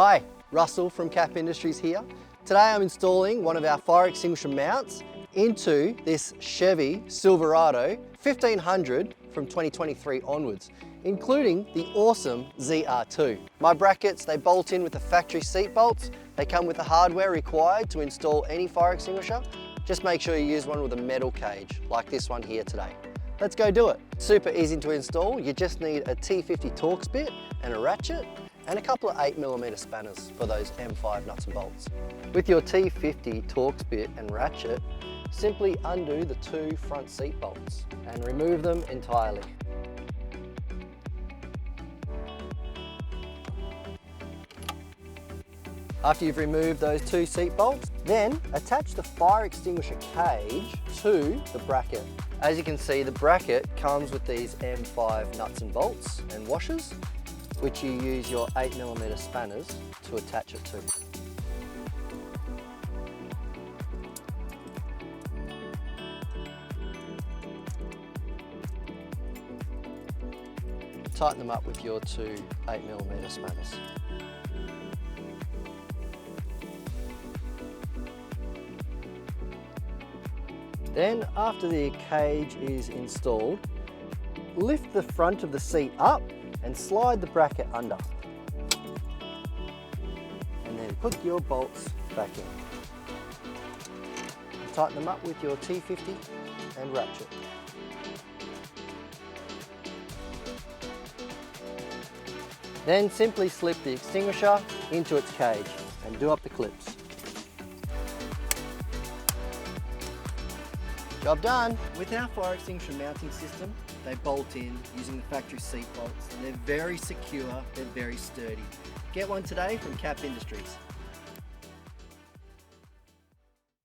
Hi, Russell from Kap Industries here. Today I'm installing one of our fire extinguisher mounts into this Chevy Silverado 1500 from 2023 onwards, including the awesome ZR2. My brackets, they bolt in with the factory seat bolts. They come with the hardware required to install any fire extinguisher. Just make sure you use one with a metal cage, like this one here today. Let's go do it. Super easy to install. You just need a T50 Torx bit and a ratchet, and a couple of 8mm spanners for those M5 nuts and bolts. With your T50 Torx bit and ratchet, simply undo the two front seat bolts and remove them entirely. After you've removed those two seat bolts, then attach the fire extinguisher cage to the bracket. As you can see, the bracket comes with these M5 nuts and bolts and washers, which you use your 8mm spanners to attach it to. Tighten them up with your two 8mm spanners. Then, after the cage is installed, lift the front of the seat up and slide the bracket under. And then put your bolts back in. Tighten them up with your T50 and ratchet. Then simply slip the extinguisher into its cage and do up the clips. Job done. With our fire extinguisher mounting system, they bolt in using the factory seat bolts. They're very secure, they're very sturdy. Get one today from Kap Industries.